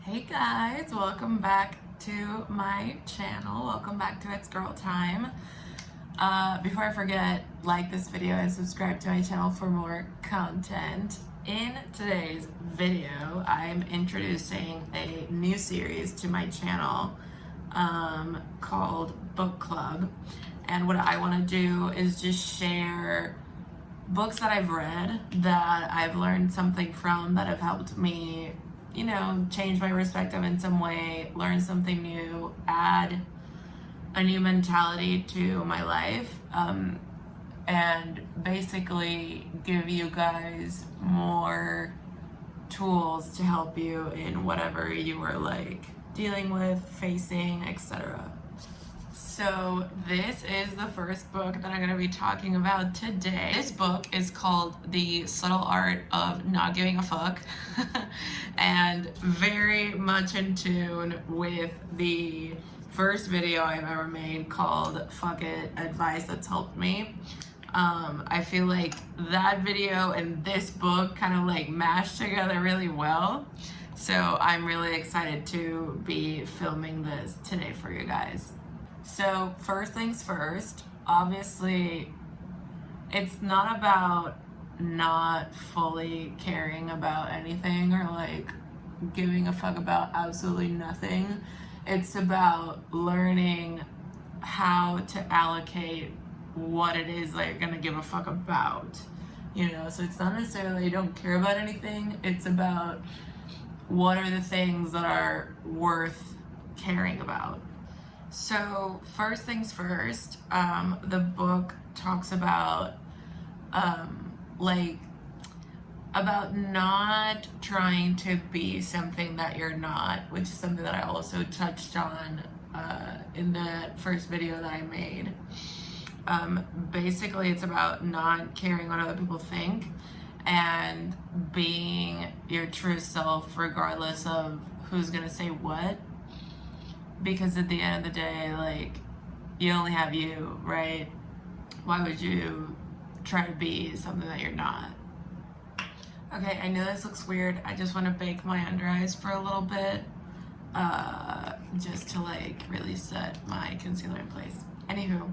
Hey guys, welcome back to my channel. Welcome back to It's Girl Time. Before I forget, like this video and subscribe to my channel for more content. In today's video, I'm introducing a new series to my channel called Book Club. And what I want to do is just share books that I've read, that I've learned something from, that have helped me, change my perspective in some way, learn something new, add a new mentality to my life, and basically give you guys more tools to help you in whatever you are dealing with, facing, etc. So this is the first book that I'm going to be talking about today. This book is called The Subtle Art of Not Giving a Fuck and very much in tune with the first video I've ever made called Fuck It, Advice That's Helped Me. I feel like that video and this book kind of mashed together really well. So I'm really excited to be filming this today for you guys. So first things first, obviously it's not about not fully caring about anything or giving a fuck about absolutely nothing. It's about learning how to allocate what it is that you're gonna give a fuck about, so it's not necessarily you don't care about anything, it's about what are the things that are worth caring about. So first things first, the book talks about about not trying to be something that you're not, which is something that I also touched on in the first video that I made. Basically it's about not caring what other people think and being your true self regardless of who's gonna say what. Because at the end of the day, you only have you, right? Why would you try to be something that you're not? Okay, I know this looks weird. I just want to bake my under eyes for a little bit, just to really set my concealer in place. Anywho,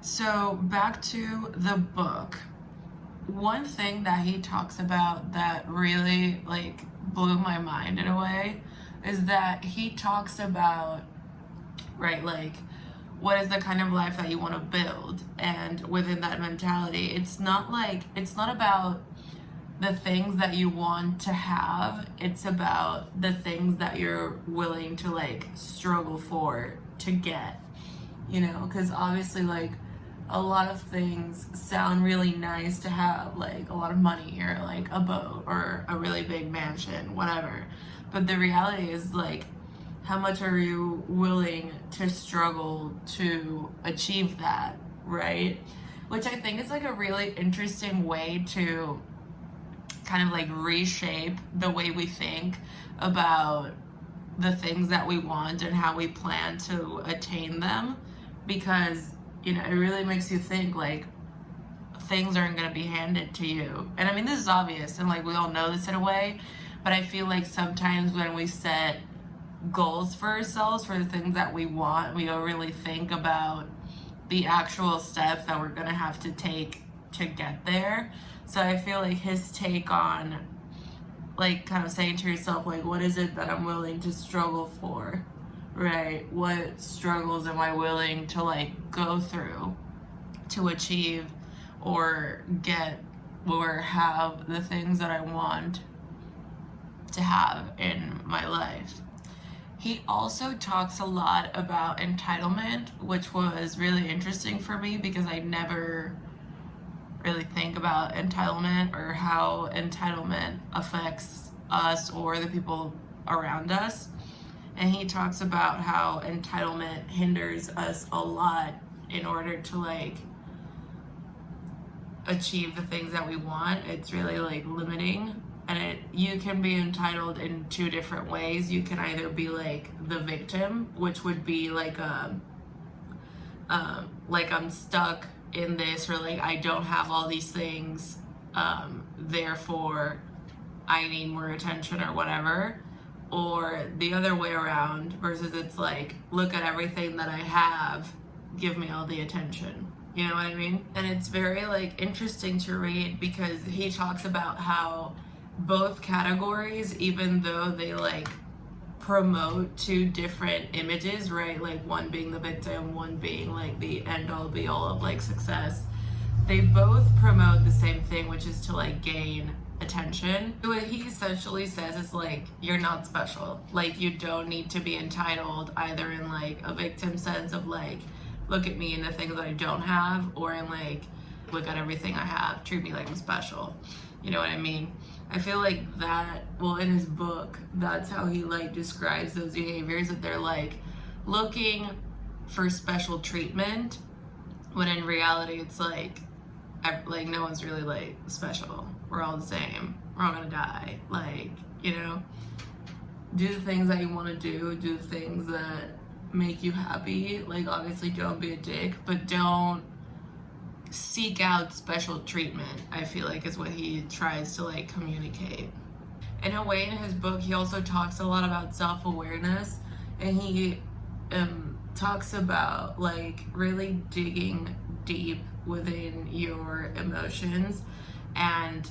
so back to the book. One thing that he talks about that really blew my mind in a way is that he talks about, what is the kind of life that you want to build, and within that mentality, it's not about the things that you want to have, it's about the things that you're willing to struggle for to get, because obviously a lot of things sound really nice to have, a lot of money or a boat or a really big mansion, whatever, but the reality is how much are you willing to struggle to achieve that, right? Which I think is a really interesting way to kind of reshape the way we think about the things that we want and how we plan to attain them, because it really makes you think things aren't going to be handed to you. And I mean, this is obvious and we all know this in a way, but I feel sometimes when we set goals for ourselves for the things that we want, we don't really think about the actual steps that we're gonna have to take to get there. So I feel his take on kind of saying to yourself what is it that I'm willing to struggle for, right? What struggles am I willing to go through to achieve or get or have the things that I want to have in my life. He also talks a lot about entitlement, which was really interesting for me because I never really think about entitlement or how entitlement affects us or the people around us. And he talks about how entitlement hinders us a lot in order to achieve the things that we want. It's really limiting. And you can be entitled in two different ways. You can either be the victim, which would be I'm stuck in this, or I don't have all these things, therefore I need more attention or whatever. or the other way around, versus it's like, look at everything that I have, give me all the attention. You know what I mean? And it's very like interesting to read because he talks about how both categories, even though they like promote two different images, right? Like one being the victim, one being like the end all be all of like success, they both promote the same thing, which is to like gain attention. What he essentially says is like, you're not special. Like, you don't need to be entitled, either in like a victim sense of like, look at me and the things that I don't have, or in like, look at everything I have, treat me like I'm special. You know what I mean? I feel like that, well, in his book, that's how he like describes those behaviors, that they're like looking for special treatment, when in reality it's like no one's really like special. We're all the same. We're all gonna die. Like, you know, do the things that you want to do the things that make you happy. Like, obviously don't be a dick, but don't seek out special treatment, I feel like, is what he tries to like communicate. In a way, in his book, he also talks a lot about self-awareness, and he talks about like really digging deep within your emotions, and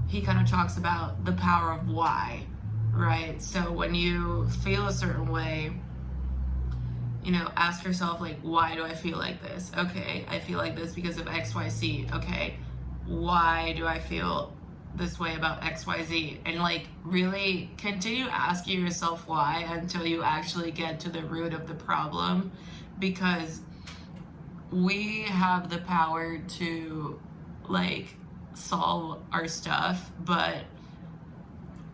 he kind of talks about the power of why, right? So when you feel a certain way, you know, ask yourself, like, why do I feel like this? Okay, I feel like this because of XYZ. Okay, why do I feel this way about XYZ? And like, really continue asking yourself why until you actually get to the root of the problem, because we have the power to like solve our stuff, but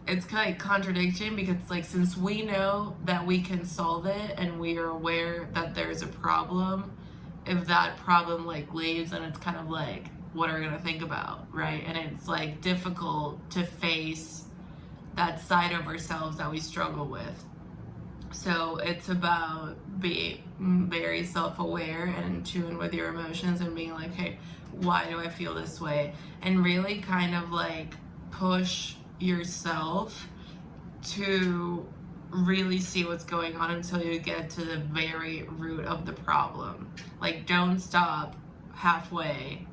it's kind of contradicting, because like, since we know that we can solve it and we are aware that there's a problem, if that problem like leaves, then it's kind of like, what are we gonna think about, right? And it's like difficult to face that side of ourselves that we struggle with. So it's about being very self-aware and in tune with your emotions, and being like, hey, why do I feel this way? And really kind of like push yourself to really see what's going on until you get to the very root of the problem. Like, don't stop halfway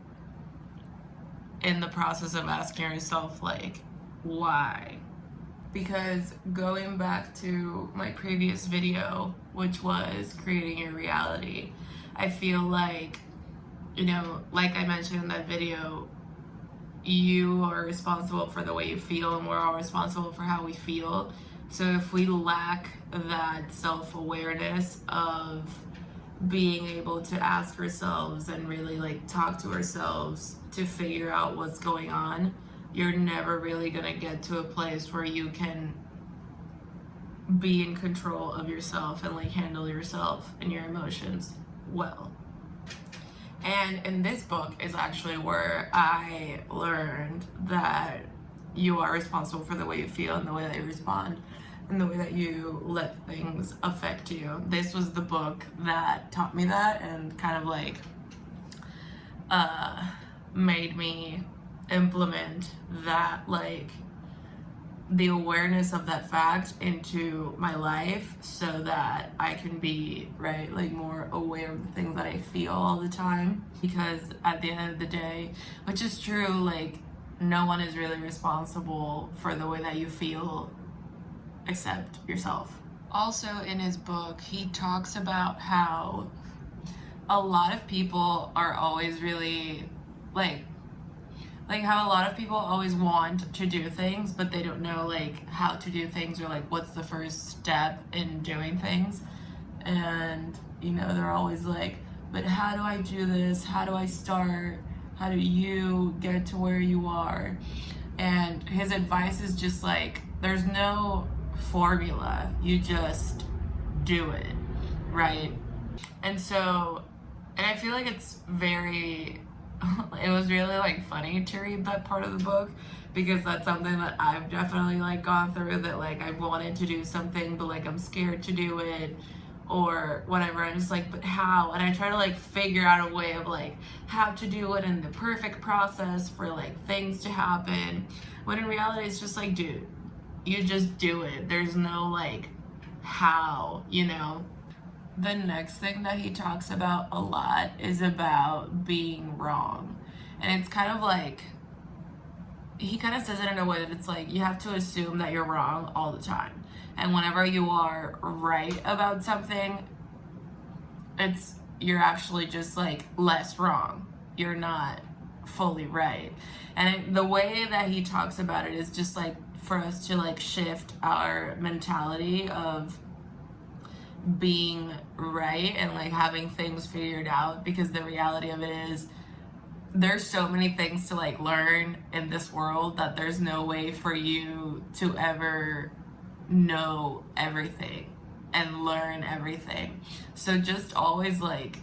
in the process of asking yourself, like, why? Because going back to my previous video, which was creating your reality, I feel like, you know, like I mentioned in that video, you are responsible for the way you feel, and we're all responsible for how we feel. So if we lack that self-awareness of being able to ask ourselves and really like talk to ourselves to figure out what's going on, you're never really gonna get to a place where you can be in control of yourself and like handle yourself and your emotions well. And in this book is actually where I learned that you are responsible for the way you feel and the way that you respond and the way that you let things affect you. This was the book that taught me that, and kind of like made me implement that, like the awareness of that fact into my life, so that I can be, right, like more aware of the things that I feel all the time. Because at the end of the day, which is true, like no one is really responsible for the way that you feel except yourself. Also in his book, he talks about how a lot of people are always really like how a lot of people always want to do things, but they don't know like how to do things, or like what's the first step in doing things. And you know, they're always like, but how do I do this? How do I start? How do you get to where you are? And his advice is just like, there's no formula, you just do it, right? And so, and I feel like it's very, it was really like funny to read that part of the book, because that's something that I've definitely like gone through, that like I wanted to do something but like I'm scared to do it or whatever. I'm just like, but how? And I try to like figure out a way of like how to do it in the perfect process for like things to happen, when in reality it's just like, dude, you just do it. There's no like how, you know. The next thing that he talks about a lot is about being wrong. And it's kind of like, he kind of says it in a way that it's like you have to assume that you're wrong all the time. And whenever you are right about something, you're actually just like less wrong. You're not fully right. And the way that he talks about it is just like for us to like shift our mentality of being right and like having things figured out, because the reality of it is there's so many things to like learn in this world that there's no way for you to ever know everything and learn everything. So just always like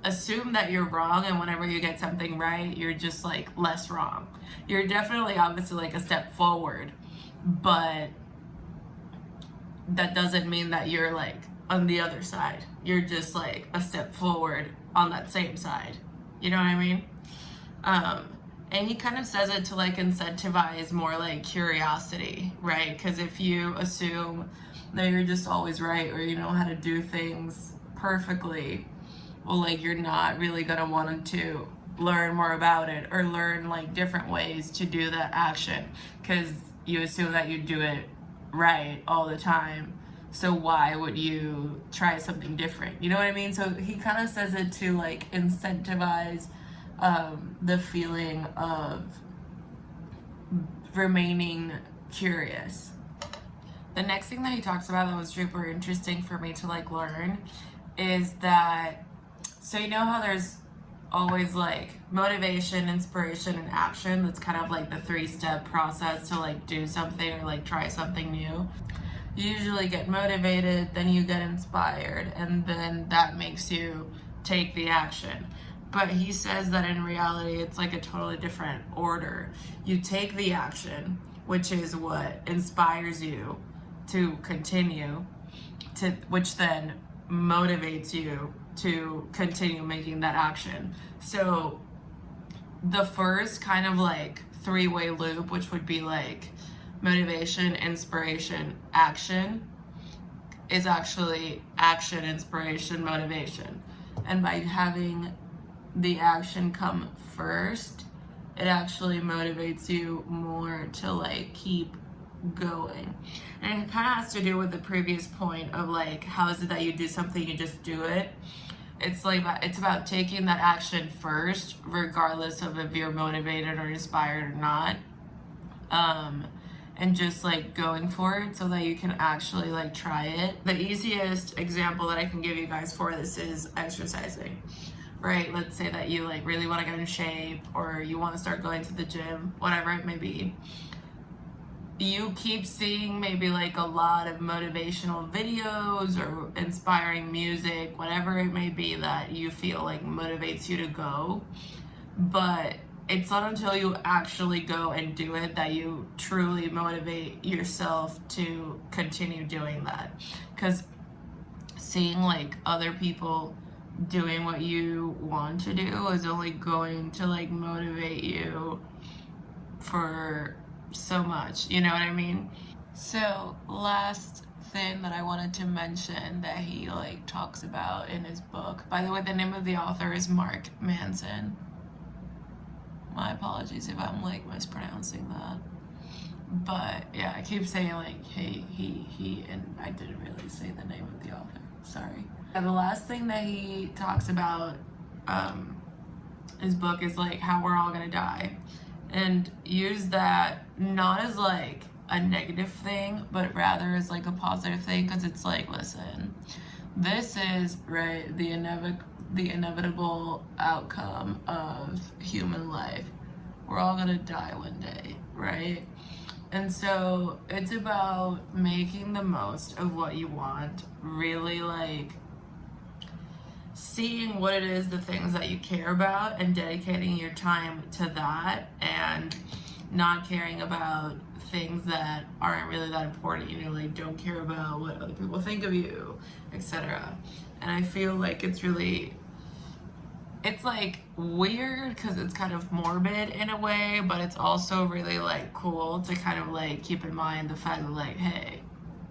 assume that you're wrong, and whenever you get something right, you're just like less wrong. You're definitely obviously like a step forward, but that doesn't mean that you're like on the other side. You're just like a step forward on that same side. You know what I mean? And he kind of says it to like incentivize more like curiosity, right? Because if you assume that you're just always right, or you know how to do things perfectly, well, like you're not really gonna want to learn more about it or learn like different ways to do that action, because you assume that you do it right all the time. So why would you try something different? You know what I mean? So he kind of says it to like incentivize the feeling of remaining curious. The next thing that he talks about that was super interesting for me to like learn is that, so you know how there's always like motivation, inspiration, and action. That's kind of like the 3-step process to like do something or like try something new. You usually get motivated, then you get inspired, and then that makes you take the action. But he says that in reality, it's like a totally different order. You take the action, which is what inspires you to continue, which then motivates you to continue making that action. So the first kind of like 3-way loop, which would be like motivation, inspiration, action, is actually action, inspiration, motivation. And by having the action come first, it actually motivates you more to like keep going. And it kind of has to do with the previous point of like, how is it that you do something, you just do it. It's like, it's about taking that action first, regardless of if you're motivated or inspired or not. And just like going for it so that you can actually like try it. The easiest example that I can give you guys for this is exercising, right? Let's say that you like really want to get in shape, or you want to start going to the gym, whatever it may be. You keep seeing maybe like a lot of motivational videos or inspiring music, whatever it may be that you feel like motivates you to go. But it's not until you actually go and do it that you truly motivate yourself to continue doing that. Because seeing like other people doing what you want to do is only going to like motivate you for so much, you know what I mean? So last thing that I wanted to mention that he like talks about in his book, by the way, the name of the author is Mark Manson. My apologies if I'm like mispronouncing that, but yeah, I keep saying like he, and I didn't really say the name of the author, sorry. And the last thing that he talks about his book is like how we're all gonna die, and use that not as like a negative thing, but rather as like a positive thing, because it's like, listen, this is right, the inevitable outcome of human life. We're all gonna die one day, right? And so it's about making the most of what you want, really like seeing what it is, the things that you care about, and dedicating your time to that, and not caring about things that aren't really that important, you know, like don't care about what other people think of you, etc. And I feel like it's really it's like weird because it's kind of morbid in a way, but it's also really like cool to kind of like keep in mind the fact that like, hey,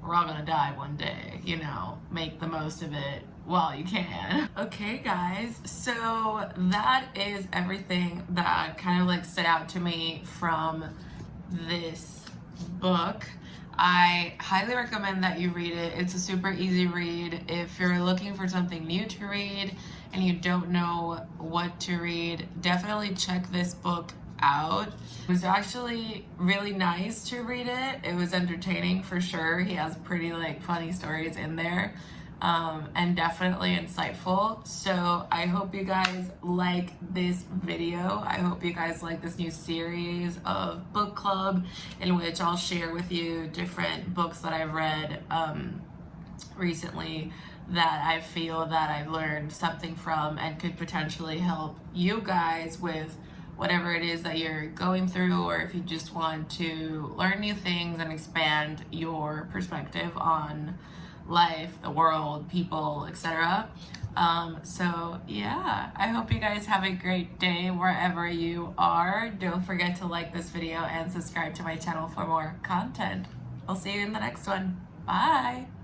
we're all gonna die one day, you know, make the most of it while you can. Okay guys, so that is everything that kind of like stood out to me from this book. I highly recommend that you read it. It's a super easy read. If you're looking for something new to read and you don't know what to read, definitely check this book out. It was actually really nice to read it. It was entertaining for sure. He has pretty like funny stories in there. And definitely insightful. So I hope you guys like this video. I hope you guys like this new series of book club in which I'll share with you different books that I've read recently that I feel that I've learned something from and could potentially help you guys with whatever it is that you're going through, or if you just want to learn new things and expand your perspective on life, the world, people, etc. So yeah, I hope you guys have a great day wherever you are. Don't forget to like this video and subscribe to my channel for more content. I'll see you in the next one. Bye!